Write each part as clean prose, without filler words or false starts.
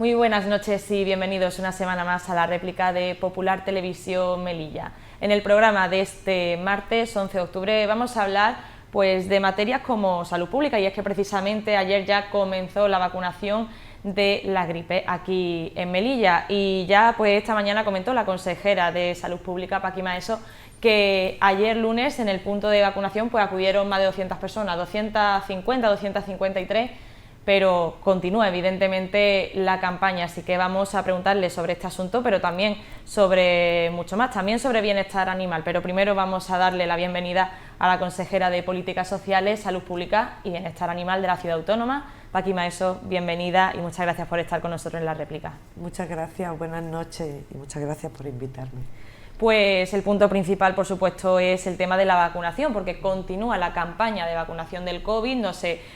Muy buenas noches y bienvenidos una semana más a la réplica de Popular Televisión Melilla. En el programa de este martes 11 de octubre vamos a hablar de materias como salud pública, y es que precisamente ayer ya comenzó la vacunación de la gripe aquí en Melilla, y ya esta mañana comentó la consejera de Salud Pública, Paqui Maeso, que ayer lunes en el punto de vacunación acudieron más de 200 personas, 250, 253, pero continúa evidentemente la campaña, así que vamos a preguntarle sobre este asunto, pero también sobre mucho más, también sobre bienestar animal. Pero primero vamos a darle la bienvenida a la consejera de Políticas Sociales, Salud Pública y Bienestar Animal de la Ciudad Autónoma, Paqui Maeso. Bienvenida y muchas gracias por estar con nosotros en la réplica. Muchas gracias, buenas noches y muchas gracias por invitarme. Pues el punto principal, por supuesto, es el tema de la vacunación, porque continúa la campaña de vacunación del COVID,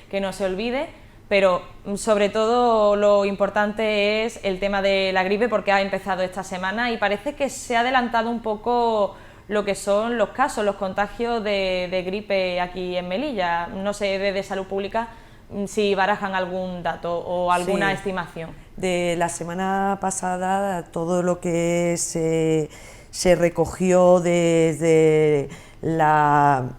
que no se olvide. Pero sobre todo lo importante es el tema de la gripe, porque ha empezado esta semana y parece que se ha adelantado un poco lo que son los casos, los contagios de gripe aquí en Melilla. No sé, desde Salud Pública, si barajan algún dato o alguna estimación. De la semana pasada, todo lo que se recogió desde la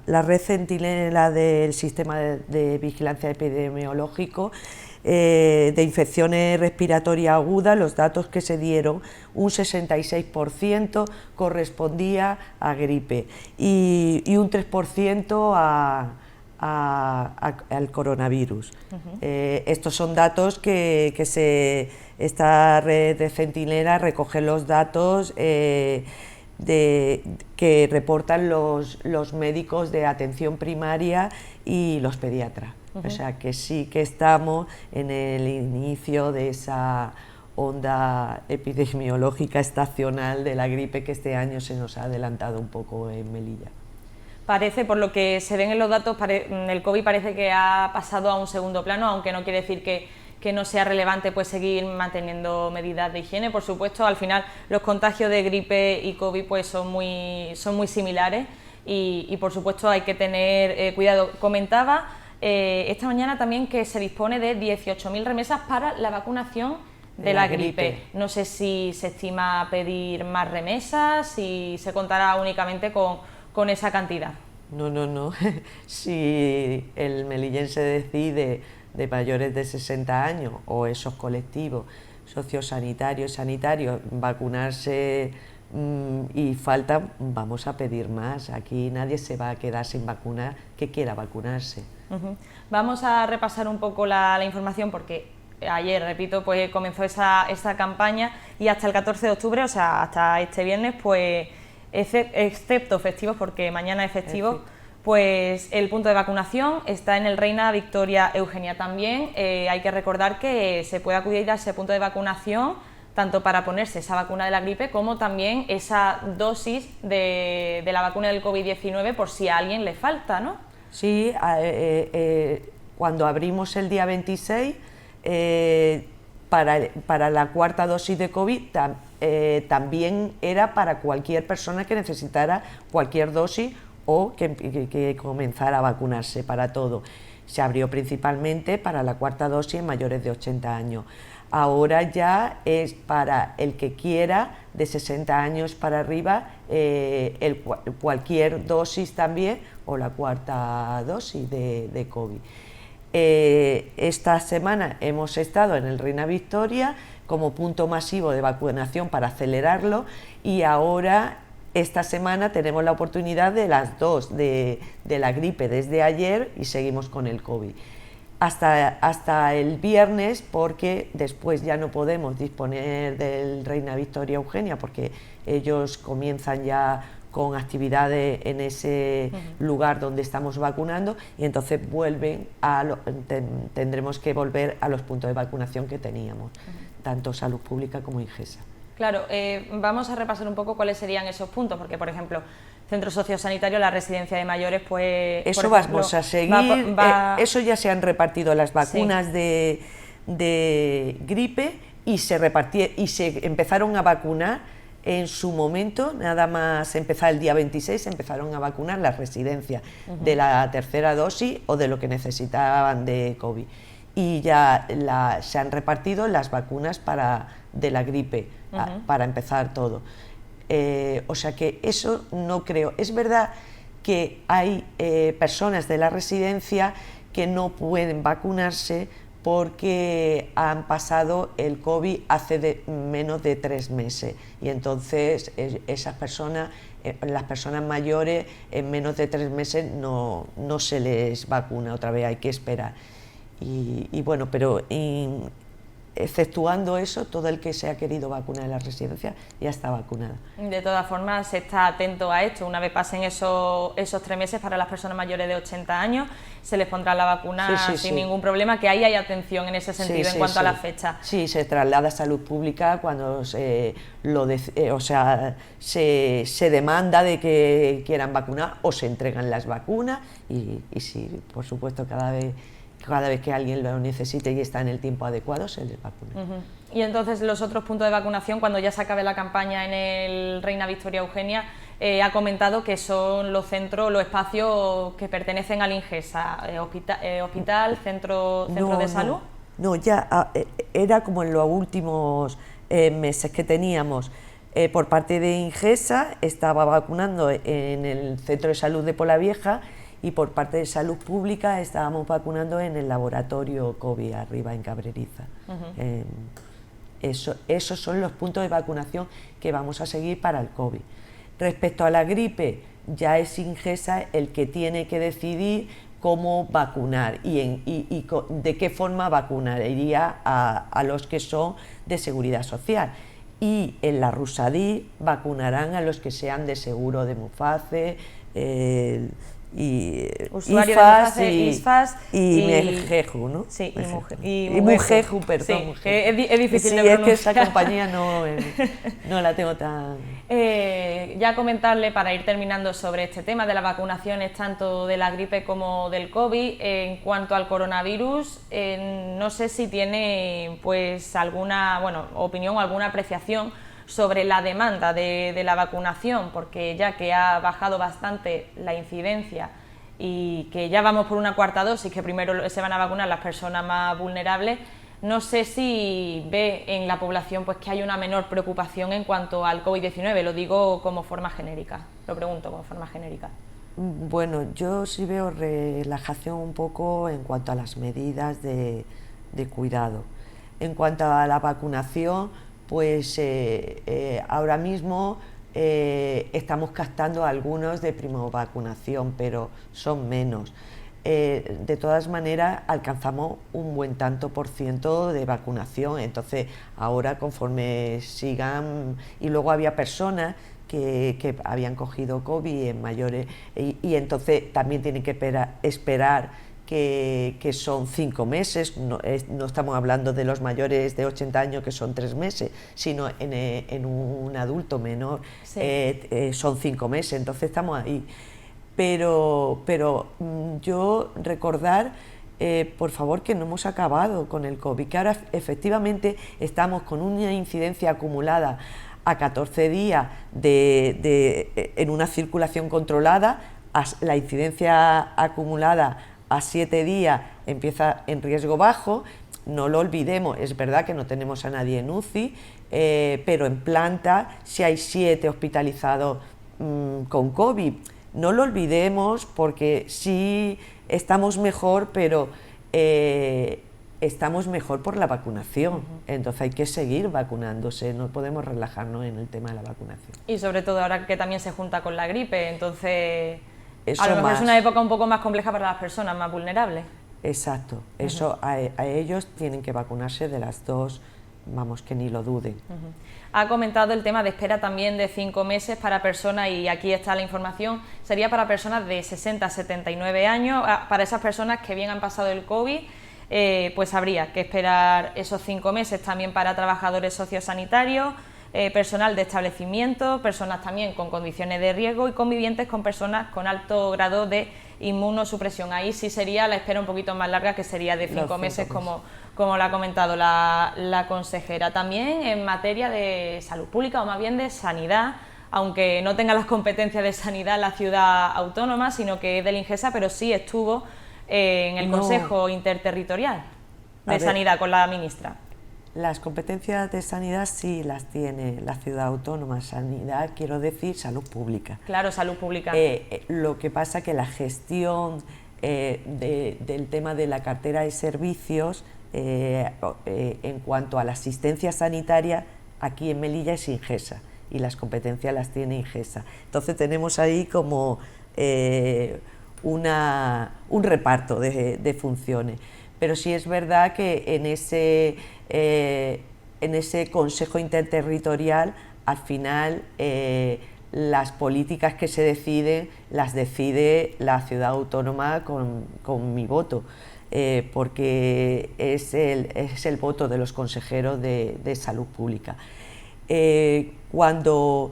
red centinela del sistema de vigilancia epidemiológico de infecciones respiratorias agudas, los datos que se dieron, un 66% correspondía a gripe y un 3% al coronavirus. Estos son datos que esta red de centinela recoge los datos que reportan los médicos de atención primaria y los pediatras. O sea que sí que estamos en el inicio de esa onda epidemiológica estacional de la gripe que este año se nos ha adelantado un poco en Melilla. Parece, por lo que se ven en los datos, el COVID parece que ha pasado a un segundo plano, aunque no quiere decir que no sea relevante seguir manteniendo medidas de higiene. Por supuesto, al final los contagios de gripe y COVID son muy similares y por supuesto hay que tener cuidado. Comentaba esta mañana también que se dispone de 18.000 remesas para la vacunación de la gripe. No sé si se estima pedir más remesas, si se contará únicamente con esa cantidad. No. Si el melillense decide, de mayores de 60 años o esos colectivos sociosanitarios, sanitarios, vacunarse y falta, vamos a pedir más. Aquí nadie se va a quedar sin vacunar que quiera vacunarse. Vamos a repasar un poco la información, porque ayer, repito, comenzó esa campaña y hasta el 14 de octubre, o sea, hasta este viernes, excepto festivos, porque mañana es festivo, el punto de vacunación está en el Reina Victoria Eugenia. También hay que recordar que se puede acudir a ese punto de vacunación tanto para ponerse esa vacuna de la gripe como también esa dosis de la vacuna del COVID-19 por si a alguien le falta, ¿no? Sí, cuando abrimos el día 26, para la cuarta dosis de COVID también era para cualquier persona que necesitara cualquier dosis o que comenzara a vacunarse, para todo. Se abrió principalmente para la cuarta dosis en mayores de 80 años. Ahora ya es para el que quiera, de 60 años para arriba, cualquier dosis también, o la cuarta dosis de COVID. Esta semana hemos estado en el Reina Victoria como punto masivo de vacunación para acelerarlo, y ahora esta semana tenemos la oportunidad de las dos, de la gripe desde ayer, y seguimos con el COVID. Hasta el viernes, porque después ya no podemos disponer del Reina Victoria Eugenia, porque ellos comienzan ya con actividades en ese lugar donde estamos vacunando, y entonces tendremos que volver a los puntos de vacunación que teníamos, tanto Salud Pública como Ingesa. Claro, vamos a repasar un poco cuáles serían esos puntos, porque, por ejemplo, centro sociosanitario, la residencia de mayores, Eso vamos a seguir, eso ya se han repartido las vacunas de gripe y se empezaron a vacunar en su momento, nada más empezar el día 26, se empezaron a vacunar las residencias de la tercera dosis o de lo que necesitaban de COVID. y ya se han repartido las vacunas de la gripe, para empezar todo. O sea que eso no creo. Es verdad que hay personas de la residencia que no pueden vacunarse porque han pasado el COVID hace menos de 3 meses y entonces esas personas, las personas mayores, en menos de 3 meses no se les vacuna otra vez, hay que esperar. Y bueno, pero exceptuando eso, todo el que se ha querido vacunar en la residencia ya está vacunado. De todas formas, se está atento a esto. Una vez pasen esos 3 meses, para las personas mayores de 80 años, se les pondrá la vacuna sin ningún problema, que ahí hay atención en ese sentido en cuanto a la fecha. Sí, se traslada a salud pública cuando se demanda de que quieran vacunar o se entregan las vacunas y sí, por supuesto, cada vez que alguien lo necesite y está en el tiempo adecuado, se les vacuna. Y entonces los otros puntos de vacunación, cuando ya se acabe la campaña en el Reina Victoria Eugenia, ha comentado que son los centros, los espacios que pertenecen al INGESA, hospital, centro de salud. No, ya era como en los últimos meses que teníamos. Por parte de INGESA estaba vacunando en el centro de salud de Polavieja, y por parte de salud pública estábamos vacunando en el laboratorio COVID arriba en Cabreriza. Esos son los puntos de vacunación que vamos a seguir para el COVID. Respecto a la gripe, ya es INGESA el que tiene que decidir cómo vacunar y de qué forma vacunar. Iría a los que son de seguridad social. Y en la Rusadí vacunarán a los que sean de seguro de Muface, usuario IFAS, de IFAS y Mujeju, ¿no? Sí, y Mujeju, perdón. Sí, que es difícil de pronunciar. Es que esa compañía no la tengo tan... Ya comentarle, para ir terminando, sobre este tema de las vacunaciones, tanto de la gripe como del COVID. En cuanto al coronavirus, no sé si tiene pues alguna opinión o alguna apreciación sobre la demanda de la vacunación, porque ya que ha bajado bastante la incidencia y que ya vamos por una cuarta dosis, que primero se van a vacunar las personas más vulnerables, no sé si ve en la población pues que hay una menor preocupación en cuanto al COVID-19, lo digo como forma genérica, lo pregunto como forma genérica. Bueno, yo sí veo relajación un poco en cuanto a las medidas de cuidado. En cuanto a la vacunación, pues ahora mismo estamos captando algunos de primovacunación, pero son menos. De todas maneras, alcanzamos un buen tanto por ciento de vacunación, entonces ahora conforme sigan, y luego había personas que habían cogido COVID en mayores, y entonces también tienen que esperar que son 5 meses, no estamos hablando de los mayores de 80 años que son 3 meses, sino en un adulto menor son 5 meses, entonces estamos ahí. Pero yo recordar, por favor, que no hemos acabado con el COVID, que ahora efectivamente estamos con una incidencia acumulada a 14 días en una circulación controlada, la incidencia acumulada a 7 días empieza en riesgo bajo. No lo olvidemos, es verdad que no tenemos a nadie en UCI, pero en planta si hay 7 hospitalizados con COVID. No lo olvidemos, porque sí estamos mejor, pero estamos mejor por la vacunación. Entonces hay que seguir vacunándose, no podemos relajarnos en el tema de la vacunación. Y sobre todo ahora que también se junta con la gripe, entonces a lo mejor es una época un poco más compleja para las personas más vulnerables. Exacto, eso a ellos tienen que vacunarse de las dos, vamos, que ni lo duden. Ha comentado el tema de espera también de 5 meses para personas, y aquí está la información, sería para personas de 60 a 79 años, para esas personas que bien han pasado el COVID, pues habría que esperar esos 5 meses. También para trabajadores sociosanitarios, personal de establecimiento, personas también con condiciones de riesgo y convivientes con personas con alto grado de inmunosupresión. Ahí sí sería la espera un poquito más larga, que sería de 5 meses, como lo ha comentado la consejera. También en materia de salud pública, o más bien de sanidad, aunque no tenga las competencias de sanidad en la ciudad autónoma, sino que es del INGESA, pero sí estuvo en el Consejo Interterritorial. de sanidad con la ministra? Las competencias de sanidad sí las tiene la ciudad autónoma. Sanidad, quiero decir, salud pública. Claro, salud pública. Lo que pasa que la gestión del tema de la cartera de servicios en cuanto a la asistencia sanitaria aquí en Melilla es Ingesa y las competencias las tiene Ingesa. Entonces tenemos ahí como un reparto de funciones. Pero sí es verdad que en ese Consejo Interterritorial, al final, las políticas que se deciden, las decide la ciudad autónoma con mi voto, porque es el voto de los consejeros de salud pública. Cuando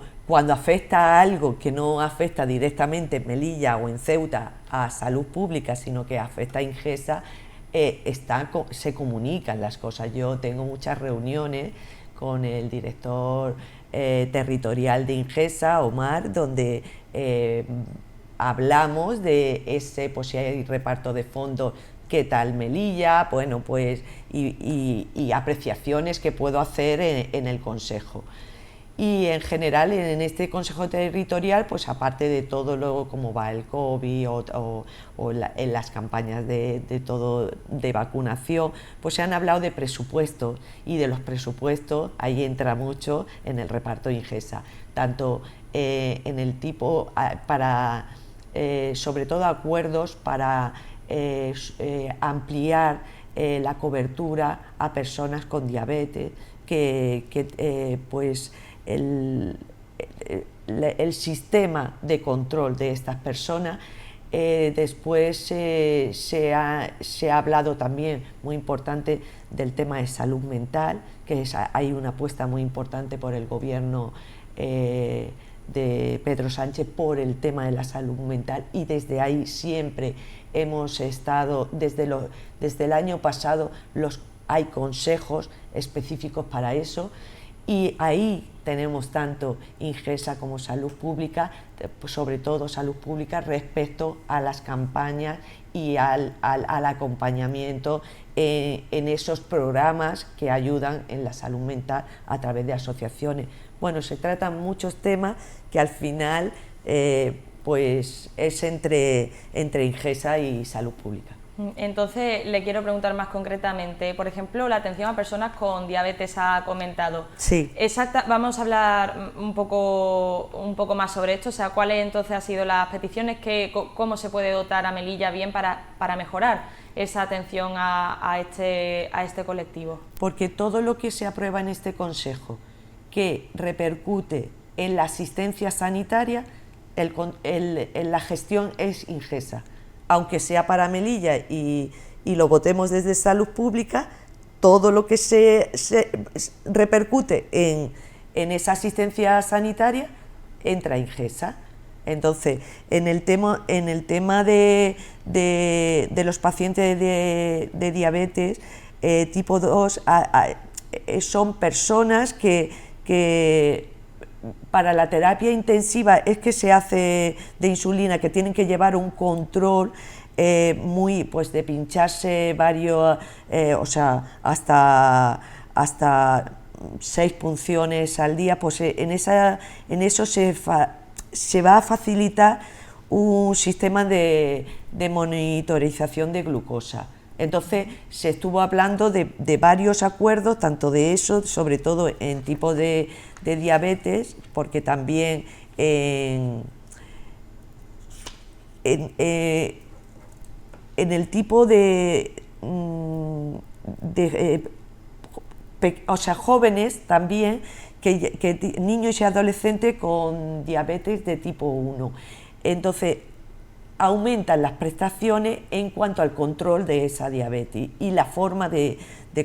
afecta a algo que no afecta directamente en Melilla o en Ceuta a salud pública, sino que afecta a Ingesa, se comunican las cosas. Yo tengo muchas reuniones con el director territorial de Ingesa, Omar, donde hablamos de pues si hay reparto de fondos, qué tal Melilla, bueno, pues y apreciaciones que puedo hacer en el consejo. Y en general en este Consejo Territorial, pues aparte de todo lo como va el COVID en las campañas de vacunación, pues se han hablado de presupuestos, y de los presupuestos ahí entra mucho en el reparto de Ingesa, tanto en el tipo para sobre todo acuerdos para ampliar la cobertura a personas con diabetes, pues el sistema de control de estas personas. Después se ha hablado también, muy importante, del tema de salud mental, que hay una apuesta muy importante por el gobierno de Pedro Sánchez por el tema de la salud mental, y desde ahí siempre hemos estado, desde el año pasado hay consejos específicos para eso, y ahí tenemos tanto Ingesa como salud pública, sobre todo salud pública respecto a las campañas y al acompañamiento en esos programas que ayudan en la salud mental a través de asociaciones. Bueno, se tratan muchos temas que al final pues es entre Ingesa y salud pública. Entonces, le quiero preguntar más concretamente, por ejemplo, la atención a personas con diabetes ha comentado. Sí. Vamos a hablar un poco más sobre esto, o sea, ¿cuáles entonces han sido las peticiones? ¿Cómo se puede dotar a Melilla bien para mejorar esa atención a este colectivo? Porque todo lo que se aprueba en este Consejo que repercute en la asistencia sanitaria, la gestión es Ingesa. Aunque sea para Melilla y lo votemos desde salud pública, todo lo que se repercute en esa asistencia sanitaria entra Ingesa. Entonces, en el tema de los pacientes de diabetes tipo 2, son personas que para la terapia intensiva es que se hace de insulina, que tienen que llevar un control pues de pincharse varios, o sea, hasta 6 punciones al día, pues en eso se va a facilitar un sistema de monitorización de glucosa. Entonces se estuvo hablando de varios acuerdos, tanto de eso, sobre todo en tipo de diabetes, porque también en el tipo o sea, jóvenes también, niños y adolescentes con diabetes de tipo 1. Entonces, aumentan las prestaciones en cuanto al control de esa diabetes y la forma de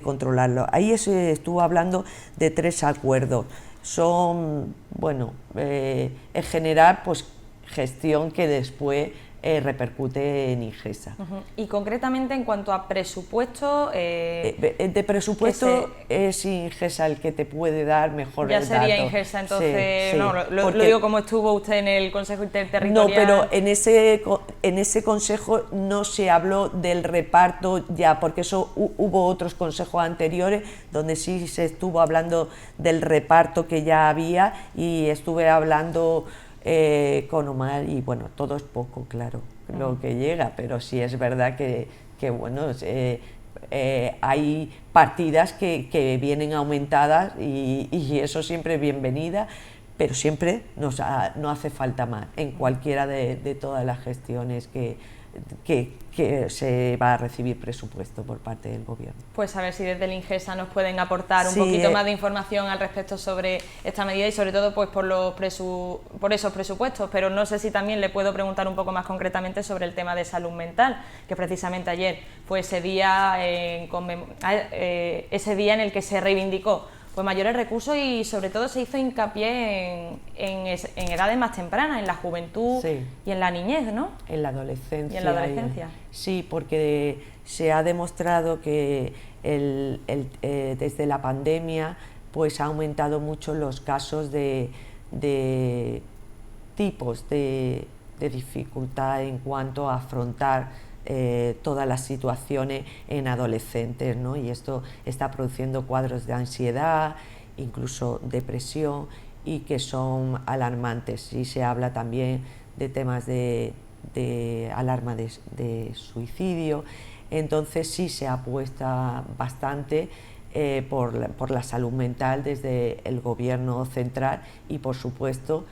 controlarlo. Ahí se estuvo hablando de 3 acuerdos. Son, bueno, en general, pues gestión que después repercute en Ingesa. Y concretamente en cuanto a presupuesto... de presupuesto es Ingesa el que te puede dar mejores datos. Ya sería Ingesa, entonces, sí, no, lo digo como estuvo usted en el Consejo Interterritorial. No, pero en ese consejo no se habló del reparto ya, porque eso hubo otros consejos anteriores donde sí se estuvo hablando del reparto que ya había, y estuve hablando con Omar, y bueno, todo es poco, claro, lo que llega, pero sí es verdad que bueno, hay partidas que vienen aumentadas, y eso siempre es bienvenida, pero siempre no hace falta más en cualquiera de todas las gestiones que se va a recibir presupuesto por parte del Gobierno. Pues a ver si desde el Ingesa nos pueden aportar un poquito más de información al respecto sobre esta medida, y sobre todo pues por esos presupuestos, pero no sé si también le puedo preguntar un poco más concretamente sobre el tema de salud mental, que precisamente ayer fue ese día en el que se reivindicó pues mayores recursos, y sobre todo se hizo hincapié en edades más tempranas, en la juventud y en la niñez, ¿no? En la adolescencia. Y en la adolescencia. Sí, porque se ha demostrado que desde la pandemia pues ha aumentado mucho los casos de tipos de dificultad en cuanto a afrontar todas las situaciones en adolescentes, ¿no? Y esto está produciendo cuadros de ansiedad, incluso depresión, y que son alarmantes. Y se habla también de temas de alarma de suicidio. Entonces sí se apuesta bastante por la salud mental desde el Gobierno central, y por supuesto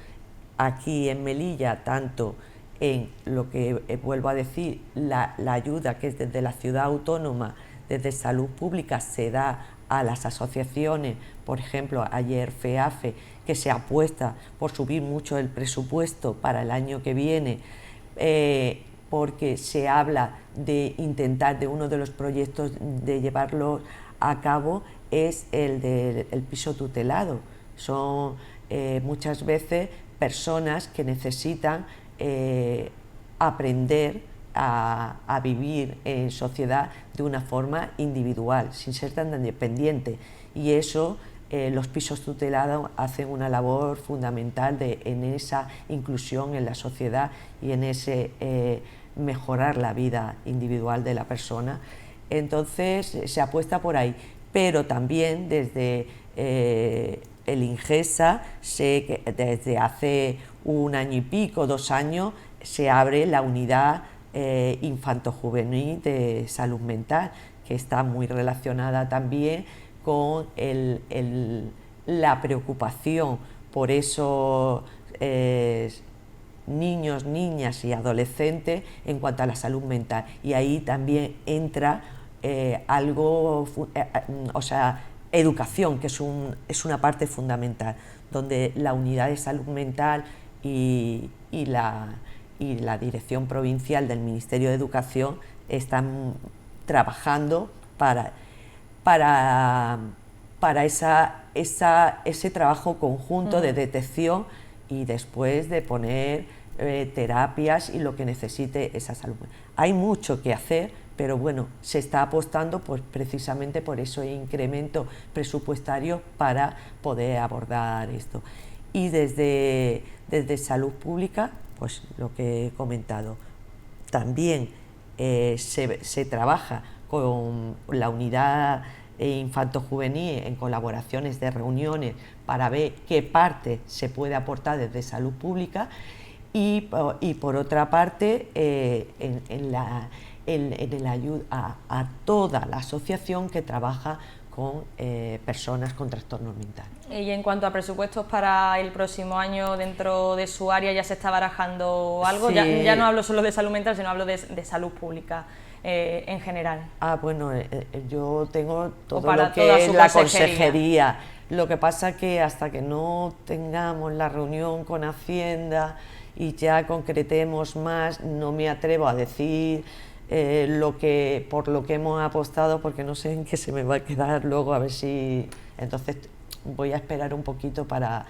aquí en Melilla, tanto en lo que vuelvo a decir, la ayuda que es desde la ciudad autónoma, desde salud pública, se da a las asociaciones, por ejemplo ayer FEAFE, que se apuesta por subir mucho el presupuesto para el año que viene, porque se habla de intentar, de uno de los proyectos de llevarlo a cabo, es el del piso tutelado. Son muchas veces personas que necesitan aprender a vivir en sociedad de una forma individual, sin ser tan independiente, y eso los pisos tutelados hacen una labor fundamental en esa inclusión en la sociedad y en ese mejorar la vida individual de la persona. Entonces se apuesta por ahí, pero también desde el Ingesa, sé que desde hace 1 año y pico, 2 años, se abre la unidad infanto-juvenil de salud mental, que está muy relacionada también con la preocupación por esos niños, niñas y adolescentes en cuanto a la salud mental. Y ahí también entra educación, que es una parte fundamental, donde la unidad de salud mental y la Dirección Provincial del Ministerio de Educación están trabajando para ese trabajo conjunto de detección, y después de poner terapias y lo que necesite esa salud. Hay mucho que hacer, pero bueno, se está apostando pues precisamente por ese incremento presupuestario para poder abordar esto. Y desde salud pública, pues lo que he comentado, también se trabaja con la unidad infanto-juvenil en colaboraciones de reuniones para ver qué parte se puede aportar desde salud pública, y por otra parte en la ayuda a toda la asociación que trabaja con personas con trastornos mentales. Y en cuanto a presupuestos para el próximo año, dentro de su área ya se está barajando algo. Sí. Ya no hablo solo de salud mental, sino hablo de salud pública en general. Bueno, yo tengo todo lo que es la consejería. Lo que pasa que hasta que no tengamos la reunión con Hacienda y ya concretemos más, no me atrevo a decir por lo que hemos apostado, porque no sé en qué se me va a quedar luego, a ver si... Entonces voy a esperar un poquito para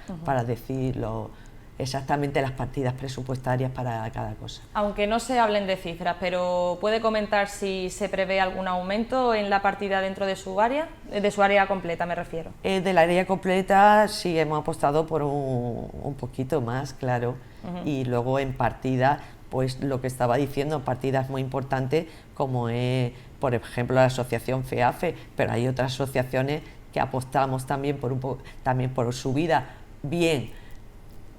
decirlo exactamente las partidas presupuestarias para cada cosa. Aunque no se hablen de cifras, pero ¿puede comentar si se prevé algún aumento en la partida dentro de su área completa me refiero? Del área completa sí hemos apostado por un poquito más, claro, y luego en partida, pues lo que estaba diciendo, partidas muy importantes como es, por ejemplo, la asociación FEAFE, pero hay otras asociaciones que apostamos también también por subida, bien,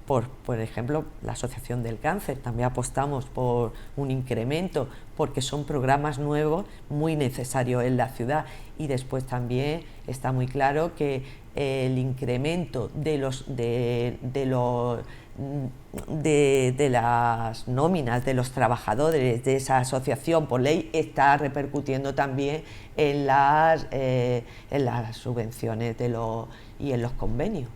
por ejemplo, la Asociación del Cáncer, también apostamos por un incremento, porque son programas nuevos muy necesarios en la ciudad, y después también está muy claro que el incremento de las nóminas de los trabajadores de esa asociación por ley está repercutiendo también en las subvenciones y en los convenios.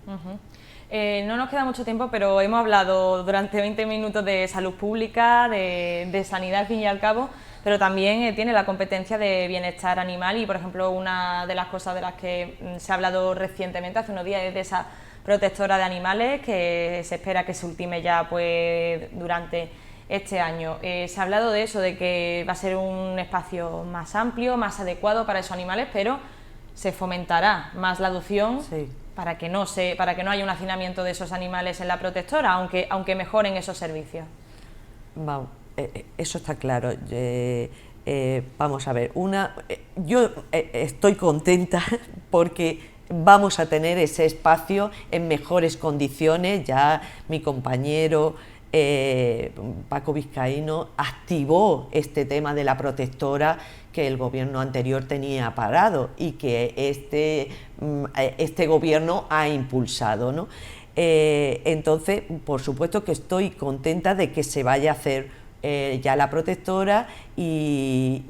No nos queda mucho tiempo, pero hemos hablado durante 20 minutos de salud pública, de sanidad al fin y al cabo, pero también tiene la competencia de bienestar animal y, por ejemplo, una de las cosas de las que se ha hablado recientemente, hace unos días, es de esa protectora de animales que se espera que se ultime ya pues durante este año. Se ha hablado de eso, de que va a ser un espacio más amplio, más adecuado para esos animales, pero se fomentará más la adopción. Sí. Para que no haya un hacinamiento de esos animales en la protectora, aunque mejoren esos servicios. Vamos, eso está claro. Vamos a ver, yo estoy contenta porque vamos a tener ese espacio en mejores condiciones. Ya mi compañero Paco Vizcaíno activó este tema de la protectora que el gobierno anterior tenía parado y que este gobierno ha impulsado, ¿no? Entonces, por supuesto que estoy contenta de que se vaya a hacer ya la protectora y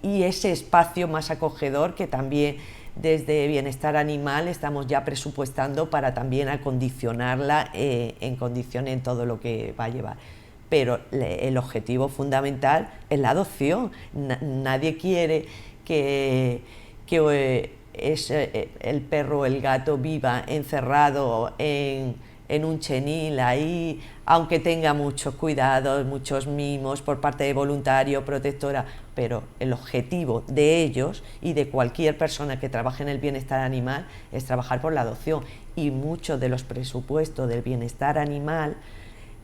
ese espacio más acogedor que también desde Bienestar Animal estamos ya presupuestando para también acondicionarla en condiciones en todo lo que va a llevar. Pero el objetivo fundamental es la adopción. Nadie quiere que el perro o el gato viva encerrado en un chenil ahí, aunque tenga muchos cuidados, muchos mimos por parte de voluntario, protectora, pero el objetivo de ellos y de cualquier persona que trabaje en el bienestar animal es trabajar por la adopción, y muchos de los presupuestos del bienestar animal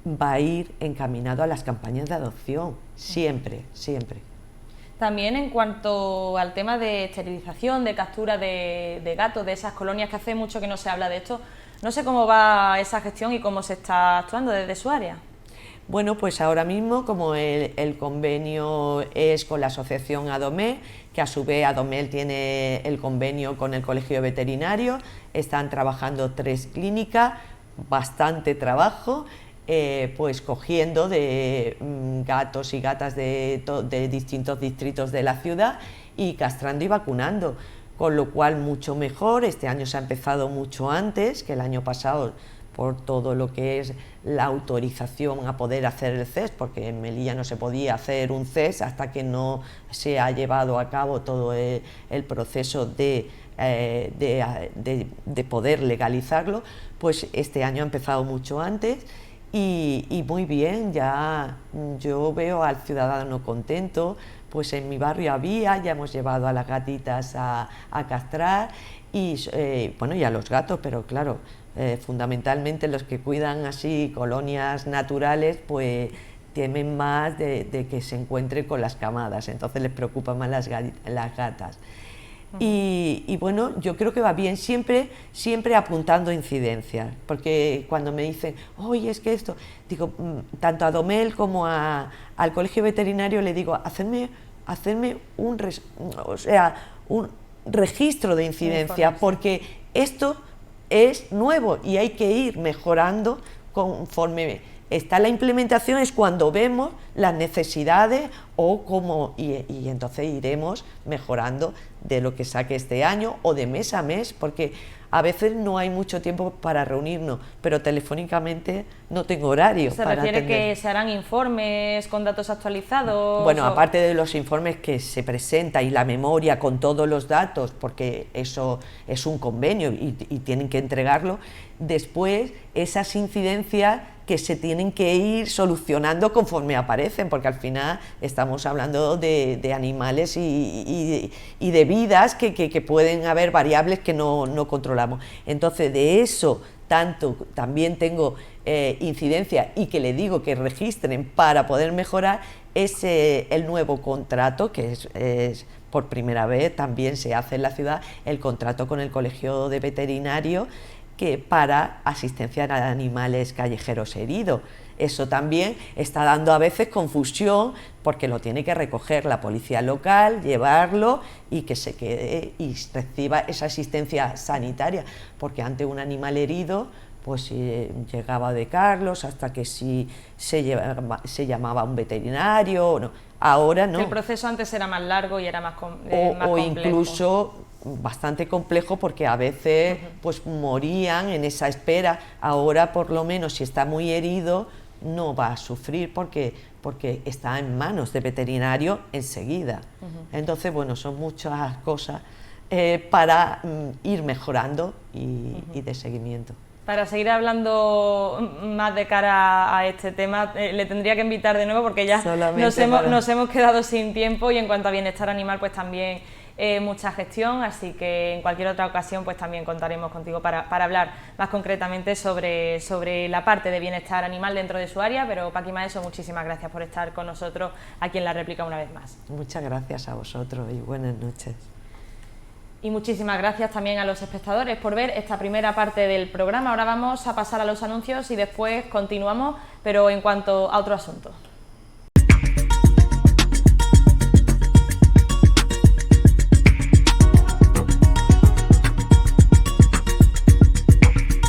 va a ir encaminado a las campañas de adopción, siempre, siempre. También en cuanto al tema de esterilización, de captura de gatos, de esas colonias, que hace mucho que no se habla de esto, no sé cómo va esa gestión y cómo se está actuando desde su área. Bueno, pues ahora mismo, como el convenio es con la asociación ADOMEL, que a su vez ADOMEL tiene el convenio con el Colegio Veterinario, están trabajando 3 clínicas, bastante trabajo, pues cogiendo de gatos y gatas de distintos distritos de la ciudad y castrando y vacunando, con lo cual mucho mejor. Este año se ha empezado mucho antes que el año pasado, por todo lo que es la autorización a poder hacer el CES, porque en Melilla no se podía hacer un CES hasta que no se ha llevado a cabo todo el proceso de poder legalizarlo. Pues este año ha empezado mucho antes. Y muy bien, ya yo veo al ciudadano contento. Pues en mi barrio ya hemos llevado a las gatitas a castrar y bueno, y a los gatos, pero claro, fundamentalmente los que cuidan así colonias naturales, pues temen más de que se encuentre con las camadas, entonces les preocupan más las gatas. Y bueno, yo creo que va bien, siempre apuntando incidencias, porque cuando me dicen, oye, es que esto, digo, tanto a ADOMEL como al Colegio Veterinario le digo, hacerme un registro de incidencia, porque esto es nuevo y hay que ir mejorando conforme está la implementación, es cuando vemos las necesidades y entonces iremos mejorando de lo que saque este año o de mes a mes, porque a veces no hay mucho tiempo para reunirnos, pero telefónicamente no tengo horario. ¿Se refiere que se harán informes con datos actualizados? Bueno, aparte de los informes que se presenta y la memoria con todos los datos, porque eso es un convenio y tienen que entregarlo, después esas incidencias que se tienen que ir solucionando conforme aparecen, porque al final estamos hablando de animales y de vidas que pueden haber variables que no controlamos. Entonces, de eso también tengo incidencia, y que le digo que registren para poder mejorar, es el nuevo contrato, que es por primera vez también se hace en la ciudad, el contrato con el Colegio de Veterinarios, que para asistencia a animales callejeros heridos. Eso también está dando a veces confusión, porque lo tiene que recoger la policía local, llevarlo y que se quede y reciba esa asistencia sanitaria, porque ante un animal herido pues llegaba de Carlos hasta que sí se llamaba un veterinario, no. Ahora no. El proceso antes era más largo y era más o incluso bastante complejo, porque a veces pues morían en esa espera. Ahora, por lo menos, si está muy herido, no va a sufrir porque está en manos de veterinario enseguida. Entonces, bueno, son muchas cosas para ir mejorando y de seguimiento. Para seguir hablando más de cara a este tema, le tendría que invitar de nuevo, porque ya nos hemos quedado sin tiempo, y en cuanto a bienestar animal, pues también mucha gestión, así que en cualquier otra ocasión pues también contaremos contigo para hablar más concretamente sobre la parte de bienestar animal dentro de su área. Pero Paqui Maeso, muchísimas gracias por estar con nosotros aquí en La Réplica una vez más. Muchas gracias a vosotros y buenas noches. Y muchísimas gracias también a los espectadores por ver esta primera parte del programa. Ahora vamos a pasar a los anuncios y después continuamos, pero en cuanto a otro asunto.